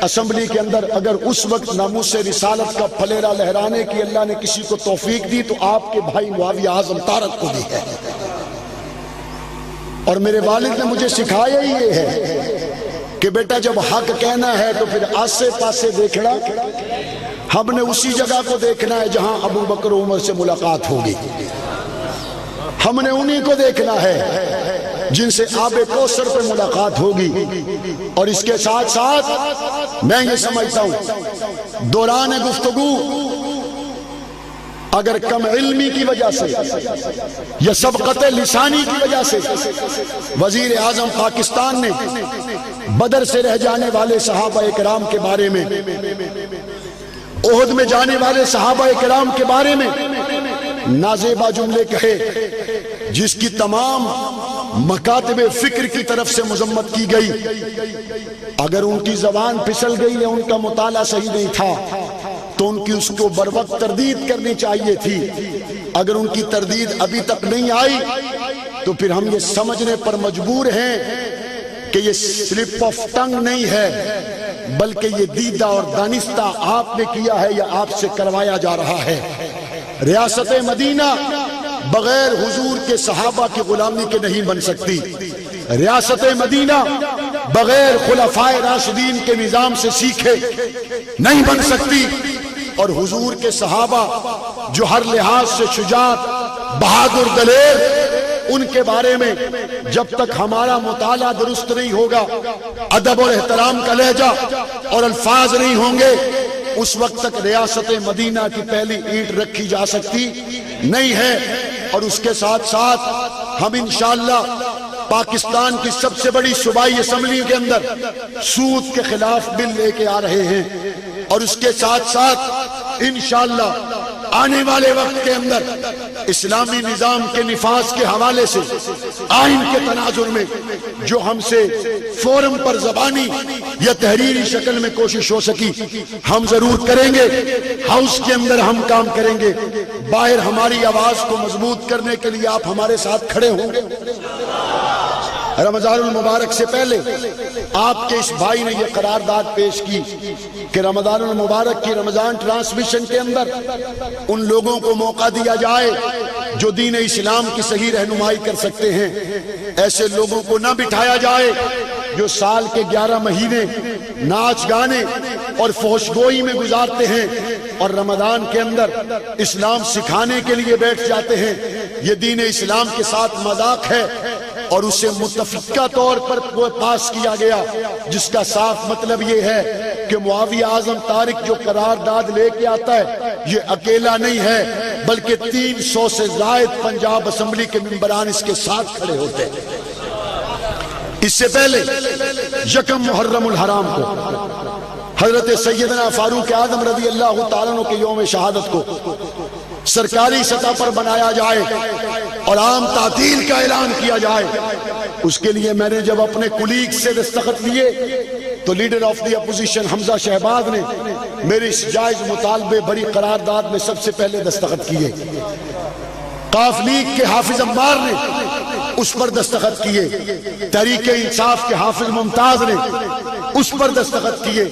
اسمبلی کے اندر اگر اس وقت ناموس رسالت کا پھلیرا لہرانے کی اللہ نے کسی کو توفیق دی تو آپ کے بھائی معاویہ اعظم طارق کو دی ہے. اور میرے والد نے مجھے سکھایا ہی یہ ہے کہ بیٹا جب حق کہنا ہے تو پھر آسے پاسے دیکھنا، ہم نے اسی جگہ کو دیکھنا ہے جہاں ابو بکر عمر سے ملاقات ہوگی. ہم نے انہی کو دیکھنا ہے جن سے آب کوثر پہ ملاقات ہوگی. اور اس کے ساتھ ساتھ میں یہ سمجھتا ہوں دوران گفتگو اگر کم علمی کی وجہ سے یا سبقت لسانی کی وجہ سے وزیر اعظم پاکستان نے بدر سے رہ جانے والے صحابہ کرام کے بارے میں، احد میں جانے والے صحابہ کرام کے بارے میں نازیبا جملے کہے جس کی تمام مکاتب فکر کی طرف سے مذمت کی گئی، اگر ان کی زبان پھسل گئی یا ان کا مطالعہ صحیح نہیں تھا تو ان کی اس کو بروقت تردید کرنی چاہیے تھی. اگر ان کی تردید ابھی تک نہیں آئی تو پھر ہم یہ سمجھنے پر مجبور ہیں کہ یہ سلپ آف ٹنگ نہیں ہے، بلکہ یہ دیدہ اور دانستہ آپ نے کیا ہے یا آپ سے کروایا جا رہا ہے۔ ریاست مدینہ بغیر حضور کے صحابہ کی غلامی کے نہیں بن سکتی، ریاست مدینہ بغیر خلفائے راشدین کے نظام سے سیکھے نہیں بن سکتی، اور حضور کے صحابہ جو ہر لحاظ سے شجاعت، بہادر، دلیر، ان کے بارے میں جب تک ہمارا مطالعہ درست نہیں ہوگا، ادب اور احترام کا لہجہ اور الفاظ نہیں ہوں گے، اس وقت تک ریاست مدینہ کی پہلی اینٹ رکھی جا سکتی نہیں ہے۔ اور اس کے ساتھ ساتھ ہم انشاءاللہ پاکستان کی سب سے بڑی صوبائی اسمبلی کے اندر سود کے خلاف بل لے کے آ رہے ہیں، اور اس کے ساتھ ساتھ انشاءاللہ آنے والے وقت کے اندر اسلامی نظام کے نفاذ کے حوالے سے آئین کے تناظر میں جو ہم سے فورم پر زبانی یا تحریری شکل میں کوشش ہو سکی ہم ضرور کریں گے۔ ہاؤس کے اندر ہم کام کریں گے، باہر ہماری آواز کو مضبوط کرنے کے لیے آپ ہمارے ساتھ کھڑے ہوں گے۔ رمضان المبارک سے پہلے آپ کے اس بھائی نے یہ قرارداد پیش کی کہ رمضان المبارک کی رمضان ٹرانسمیشن کے اندر ان لوگوں کو موقع دیا جائے جو دین اسلام کی صحیح رہنمائی کر سکتے ہیں، ایسے لوگوں کو نہ بٹھایا جائے جو سال کے 11 مہینے ناچ گانے اور فحش گوئی میں گزارتے ہیں اور رمضان کے اندر اسلام سکھانے کے لیے بیٹھ جاتے ہیں۔ یہ دین اسلام کے ساتھ مذاق ہے اور اسے متفقہ طور پر پاس کیا گیا، جس کا صاف مطلب یہ ہے کہ معاویہ اعظم طارق جو قرارداد لے کے آتا ہے یہ اکیلا نہیں ہے، بلکہ 300 سے زائد پنجاب اسمبلی کے ممبران اس کے ساتھ کھڑے ہوتے ہیں۔ اس سے پہلے یکم محرم الحرام کو حضرت سیدنا فاروق اعظم رضی اللہ تعالیٰ عنہ کے یوم شہادت کو سرکاری سطح پر بنایا جائے اور عام تعطیل کا اعلان کیا جائے۔ اس کے لیے میں نے جب اپنے کولیگ سے دستخط لیے تو لیڈر آف دی اپوزیشن حمزہ شہباز نے میرے اس جائز مطالبے بڑی قرارداد میں سب سے پہلے دستخط کیے، قاف لیگ کے حافظ عمار نے اس پر دستخط کیے، تحریک انصاف کے حافظ ممتاز نے اس پر دستخط کیے،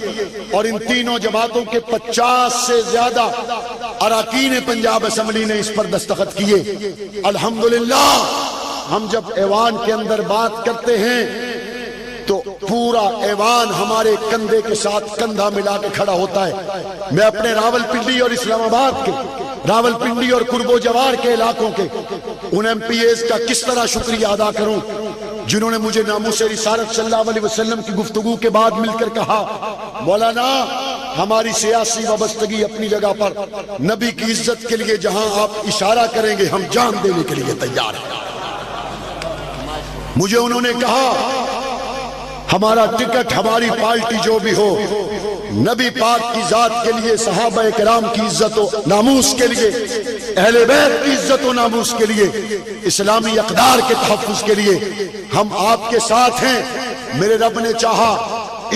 اور ان تینوں جماعتوں کے 50 سے زیادہ اراکین پنجاب اسمبلی نے اس پر دستخط کیے۔ الحمدللہ ہم جب ایوان کے اندر بات کرتے ہیں تو پورا ایوان ہمارے کندھے کے ساتھ کندھا ملا کے کھڑا ہوتا ہے۔ میں اپنے راول پنڈی اور اسلام آباد کے، راول پنڈی اور قرب و جوار کے علاقوں کے ان ایم پی ایز کا کس طرح شکریہ ادا کروں جنہوں نے مجھے ناموس رسالت صلی اللہ علیہ وسلم کی گفتگو کے بعد مل کر کہا، مولانا ہماری سیاسی وابستگی اپنی جگہ پر، نبی کی عزت کے لیے جہاں آپ اشارہ کریں گے ہم جان دینے کے لیے تیار ہیں۔ مجھے انہوں نے کہا ہمارا ٹکٹ، ہماری پارٹی جو بھی ہو، نبی پاک کی ذات کے لیے، صحابہ کرام کی عزت و ناموس کے لیے، اہل بیت کی عزت و ناموس کے لیے، اسلامی اقدار کے تحفظ کے لیے ہم آپ کے ساتھ ہیں۔ میرے رب نے چاہا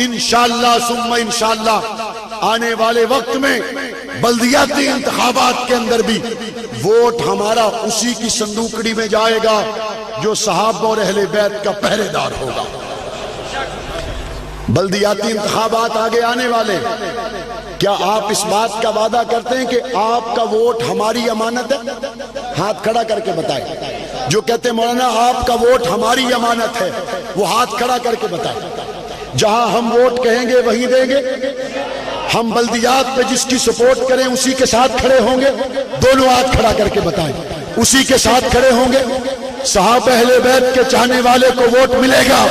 انشاءاللہ ثم انشاءاللہ آنے والے وقت میں بلدیاتی انتخابات کے اندر بھی ووٹ ہمارا اسی کی صندوقڑی میں جائے گا جو صحابہ اور اہل بیت کا پہرے دار ہوگا۔ بلدیاتی انتخابات آگے آنے والے، کیا آپ اس بات کا وعدہ کرتے ہیں کہ آپ کا ووٹ ہماری امانت ہے؟ ہاتھ کھڑا کر کے بتائیں۔ جو کہتے ہیں مولانا آپ کا ووٹ ہماری امانت ہے، وہ ہاتھ کھڑا کر کے بتائیں۔ جہاں ہم ووٹ کہیں گے وہیں دیں گے؟ ہم بلدیات پہ جس کی سپورٹ کریں اسی کے ساتھ کھڑے ہوں گے؟ دونوں ہاتھ کھڑا کر کے بتائیں، اسی کے ساتھ کھڑے ہوں گے؟ صحابہ اہل بیت کے چاہنے والے کو ووٹ ملے گا،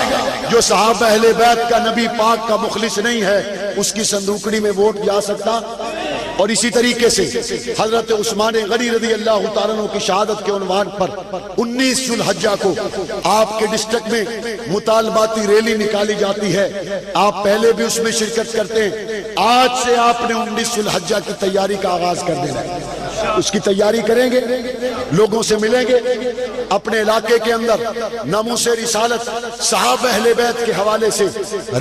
جو صحابہ اہل بیت کا، نبی پاک کا مخلص نہیں ہے اس کی صندوقڑی میں ووٹ جا سکتا؟ اور اسی طریقے سے حضرت عثمان غنی رضی اللہ تعالیٰ عنہ کی شہادت کے عنوان پر 19 ذو الحجہ کو آپ کے ڈسٹرکٹ میں مطالباتی ریلی نکالی جاتی ہے، آپ پہلے بھی اس میں شرکت کرتے ہیں۔ آج سے آپ نے 19 ذو الحجہ کی تیاری کا آغاز کر دینا ہے، اس کی تیاری کریں گے، لوگوں سے ملیں گے، اپنے علاقے کے اندر ناموس رسالت، صحابہ اہل بیت کے حوالے سے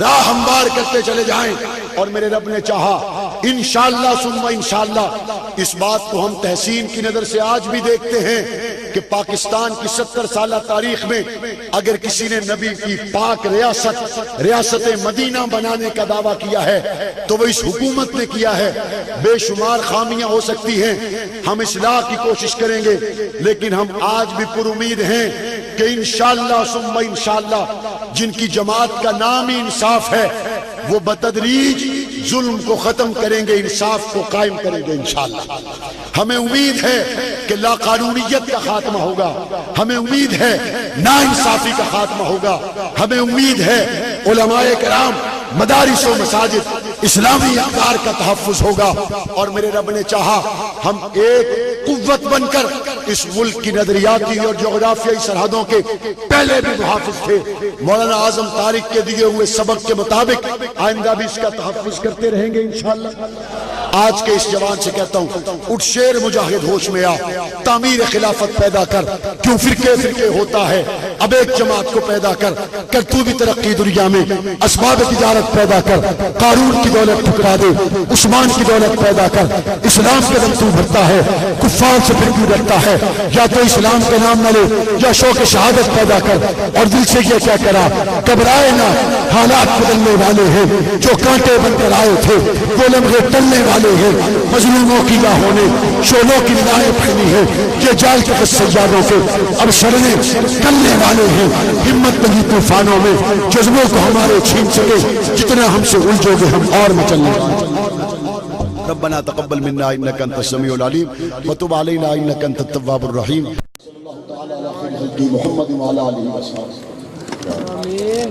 راہ ہموار کرتے چلے جائیں، اور میرے رب نے چاہا انشاءاللہ ثم انشاءاللہ اس بات کو ہم تحسین کی نظر سے آج بھی دیکھتے ہیں کہ پاکستان کی 70 سالہ تاریخ میں اگر کسی نے نبی کی پاک ریاست مدینہ بنانے کا دعویٰ کیا ہے تو وہ اس حکومت نے کیا ہے۔ بے شمار خامیاں ہو سکتی ہیں، ہم اصلاح کی کوشش کریں گے، لیکن ہم آج بھی پر امید ہیں کہ انشاءاللہ ثم انشاءاللہ جن کی جماعت کا نام ہی انصاف ہے وہ بتدریج ظلم کو ختم کریں گے، انصاف کو قائم کریں گے انشاءاللہ۔ ہمیں امید ہے کہ لا قانونیت کا خاتمہ ہوگا، ہمیں امید ہے نا انصافی کا خاتمہ ہوگا، ہمیں امید ہے علماء کرام، مدارس و مساجد، اسلامی اقدار کا تحفظ ہوگا، اور میرے رب نے چاہا ہم ایک قوت بن کر اس ملک کی نظریاتی اور جغرافیائی سرحدوں کے پہلے بھی محافظ تھے۔ مولانا اعظم طارق کے دیے ہوئے سبق کے مطابق آئندہ بھی اس کا تحفظ کرتے رہیں گے انشاءاللہ۔ آج کے اس جوان سے کہتا ہوں، اٹھ شیر مجاہد ہوش میں آ، تعمیر خلافت پیدا کر، کیوں فرقے ہوتا ہے، اب ایک جماعت کو پیدا کر تو بھی ترقی دنیا میں، اسباب تجارت پیدا کر، قارون کی دولت ٹھکرا دے، عثمان کی دولت پیدا کر، اسلام کے دم تو بھرتا ہے، کفار سے پھر کیوں ڈرتا ہے، یا تو اسلام کے نام نہ لے یا شوق شہادت پیدا کر، اور دل سے یہ کیا کرا، گھبرائے نہ، حالات بدلنے والے ہیں، جو کانٹے بن کر آئے تھے وہ لمحے ٹلنے والے ہیں، مظلوموں کی راہوں نے شولوں کی ندائیں پھیلی ہیں، یہ جال کے سیادوں کے اب شرنے ٹلنے والے ہیں، ہمت نہیں طوفانوں میں جذبوں کو ہمارے چھین سکے، جتنا ہم سے الجھو گے ہم اور مچلنے والے۔ ربنا تقبل منا انك انت السميع العليم وتب علينا انك انت التواب الرحيم۔ محمد وعلى آلہ وصحبہ۔ آمین۔